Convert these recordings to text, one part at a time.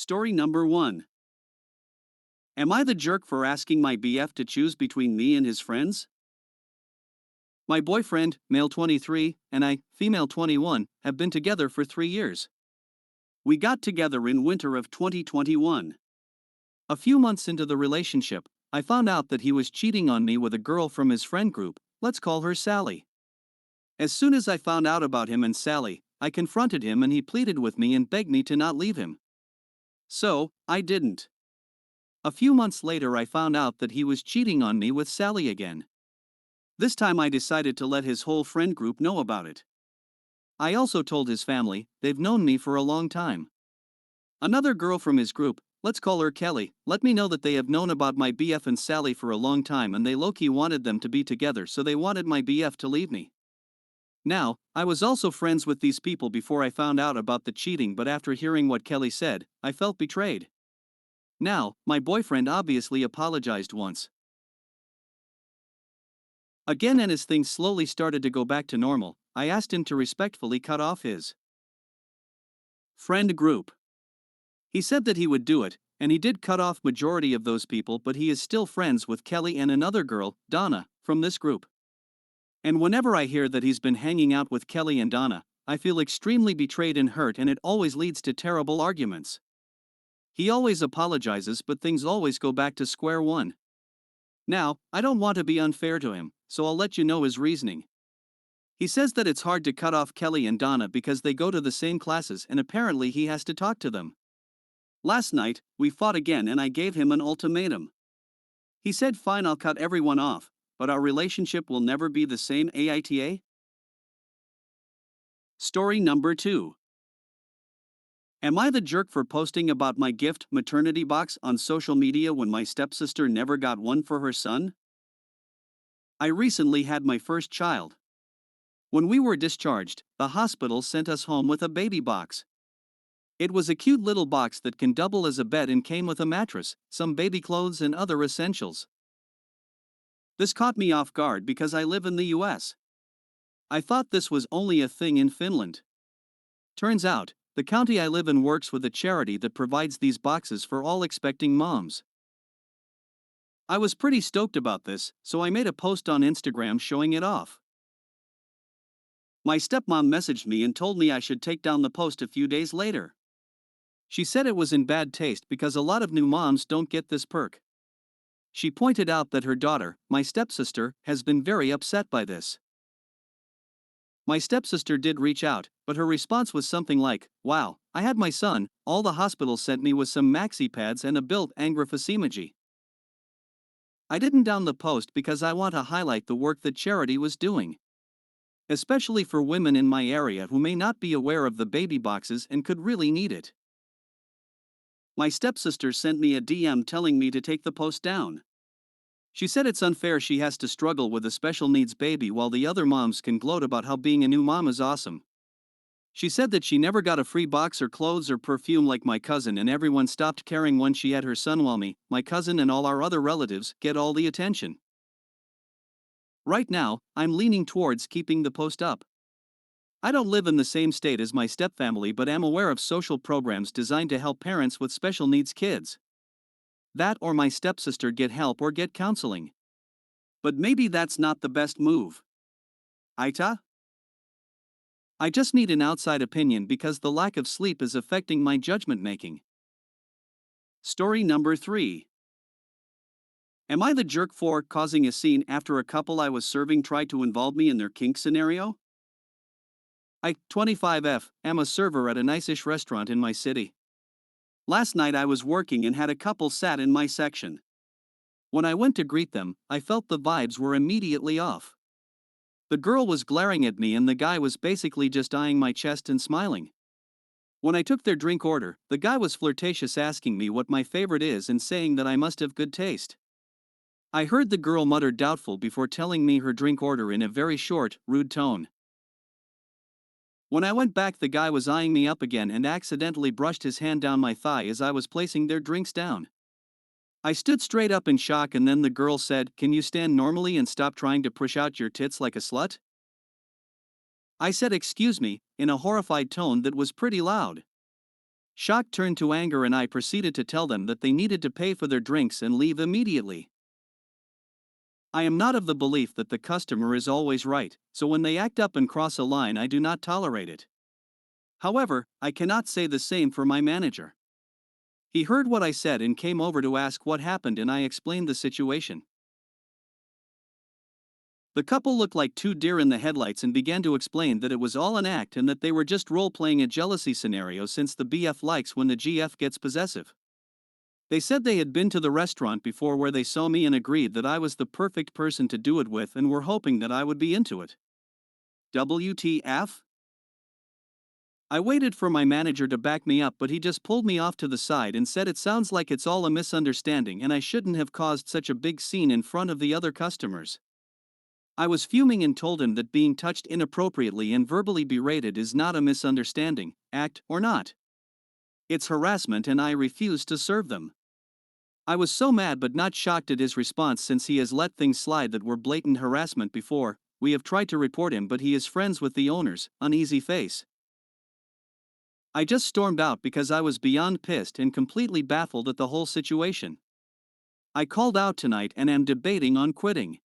Story number 1. Am I the jerk for asking my BF to choose between me and his friends? My boyfriend, male 23, and I, female 21, have been together for 3 years. We got together in winter of 2021. A few months into the relationship, I found out that he was cheating on me with a girl from his friend group, let's call her Sally. As soon as I found out about him and Sally, I confronted him and he pleaded with me and begged me to not leave him. So, I didn't. A few months later, I found out that he was cheating on me with Sally again. This time, I decided to let his whole friend group know about it. I also told his family, they've known me for a long time. Another girl from his group, let's call her Kelly, let me know that they have known about my BF and Sally for a long time and they low-key wanted them to be together, so they wanted my BF to leave me. Now, I was also friends with these people before I found out about the cheating, but after hearing what Kelly said, I felt betrayed. Now, my boyfriend obviously apologized once again, and as things slowly started to go back to normal, I asked him to respectfully cut off his friend group. He said that he would do it, and he did cut off majority of those people, but he is still friends with Kelly and another girl, Donna, from this group. And whenever I hear that he's been hanging out with Kelly and Donna, I feel extremely betrayed and hurt, and it always leads to terrible arguments. He always apologizes, but things always go back to square one. Now, I don't want to be unfair to him, so I'll let you know his reasoning. He says that it's hard to cut off Kelly and Donna because they go to the same classes and apparently he has to talk to them. Last night, we fought again and I gave him an ultimatum. He said fine, I'll cut everyone off, but our relationship will never be the same. AITA? Story number 2. Am I the jerk for posting about my gift maternity box on social media when my stepsister never got one for her son? I recently had my first child. When we were discharged, the hospital sent us home with a baby box. It was a cute little box that can double as a bed and came with a mattress, some baby clothes and other essentials. This caught me off guard because I live in the US. I thought this was only a thing in Finland. Turns out, the county I live in works with a charity that provides these boxes for all expecting moms. I was pretty stoked about this, so I made a post on Instagram showing it off. My stepmom messaged me and told me I should take down the post a few days later. She said it was in bad taste because a lot of new moms don't get this perk. She pointed out that her daughter, my stepsister, has been very upset by this. My stepsister did reach out, but her response was something like, "Wow, I had my son, all the hospital sent me was some maxi pads and a built Angraph emoji." I didn't down the post because I want to highlight the work that charity was doing, especially for women in my area who may not be aware of the baby boxes and could really need it. My stepsister sent me a DM telling me to take the post down. She said it's unfair she has to struggle with a special needs baby while the other moms can gloat about how being a new mom is awesome. She said that she never got a free box or clothes or perfume like my cousin, and everyone stopped caring when she had her son, while me, my cousin and all our other relatives get all the attention. Right now, I'm leaning towards keeping the post up. I don't live in the same state as my stepfamily, but am aware of social programs designed to help parents with special needs kids. That or my stepsister get help or get counseling. But maybe that's not the best move. Aita? I just need an outside opinion because the lack of sleep is affecting my judgment making. Story number 3. Am I the jerk for causing a scene after a couple I was serving tried to involve me in their kink scenario? I, 25F, am a server at a nice-ish restaurant in my city. Last night I was working and had a couple sat in my section. When I went to greet them, I felt the vibes were immediately off. The girl was glaring at me and the guy was basically just eyeing my chest and smiling. When I took their drink order, the guy was flirtatious, asking me what my favorite is and saying that I must have good taste. I heard the girl mutter doubtful before telling me her drink order in a very short, rude tone. When I went back, the guy was eyeing me up again and accidentally brushed his hand down my thigh as I was placing their drinks down. I stood straight up in shock, and then the girl said, "Can you stand normally and stop trying to push out your tits like a slut?" I said, "Excuse me," in a horrified tone that was pretty loud. Shock turned to anger and I proceeded to tell them that they needed to pay for their drinks and leave immediately. I am not of the belief that the customer is always right, so when they act up and cross a line, I do not tolerate it. However, I cannot say the same for my manager. He heard what I said and came over to ask what happened, and I explained the situation. The couple looked like two deer in the headlights and began to explain that it was all an act and that they were just role playing a jealousy scenario since the BF likes when the GF gets possessive. They said they had been to the restaurant before where they saw me and agreed that I was the perfect person to do it with and were hoping that I would be into it. WTF? I waited for my manager to back me up, but he just pulled me off to the side and said it sounds like it's all a misunderstanding and I shouldn't have caused such a big scene in front of the other customers. I was fuming and told him that being touched inappropriately and verbally berated is not a misunderstanding, act or not. It's harassment and I refuse to serve them. I was so mad but not shocked at his response since he has let things slide that were blatant harassment before. We have tried to report him but he is friends with the owners, uneasy face. I just stormed out because I was beyond pissed and completely baffled at the whole situation. I called out tonight and am debating on quitting.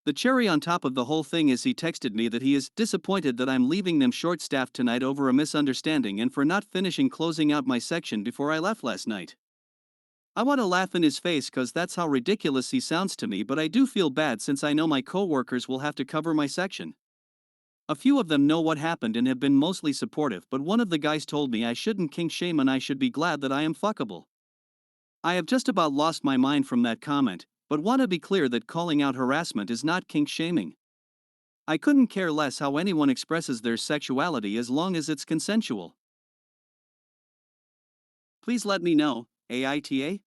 The cherry on top of the whole thing is he texted me that he is disappointed that I'm leaving them short-staffed tonight over a misunderstanding and for not finishing closing out my section before I left last night. I want to laugh in his face cause that's how ridiculous he sounds to me, but I do feel bad since I know my co-workers will have to cover my section. A few of them know what happened and have been mostly supportive, but one of the guys told me I shouldn't kink shame and I should be glad that I am fuckable. I have just about lost my mind from that comment, but want to be clear that calling out harassment is not kink shaming. I couldn't care less how anyone expresses their sexuality as long as it's consensual. Please let me know, AITA.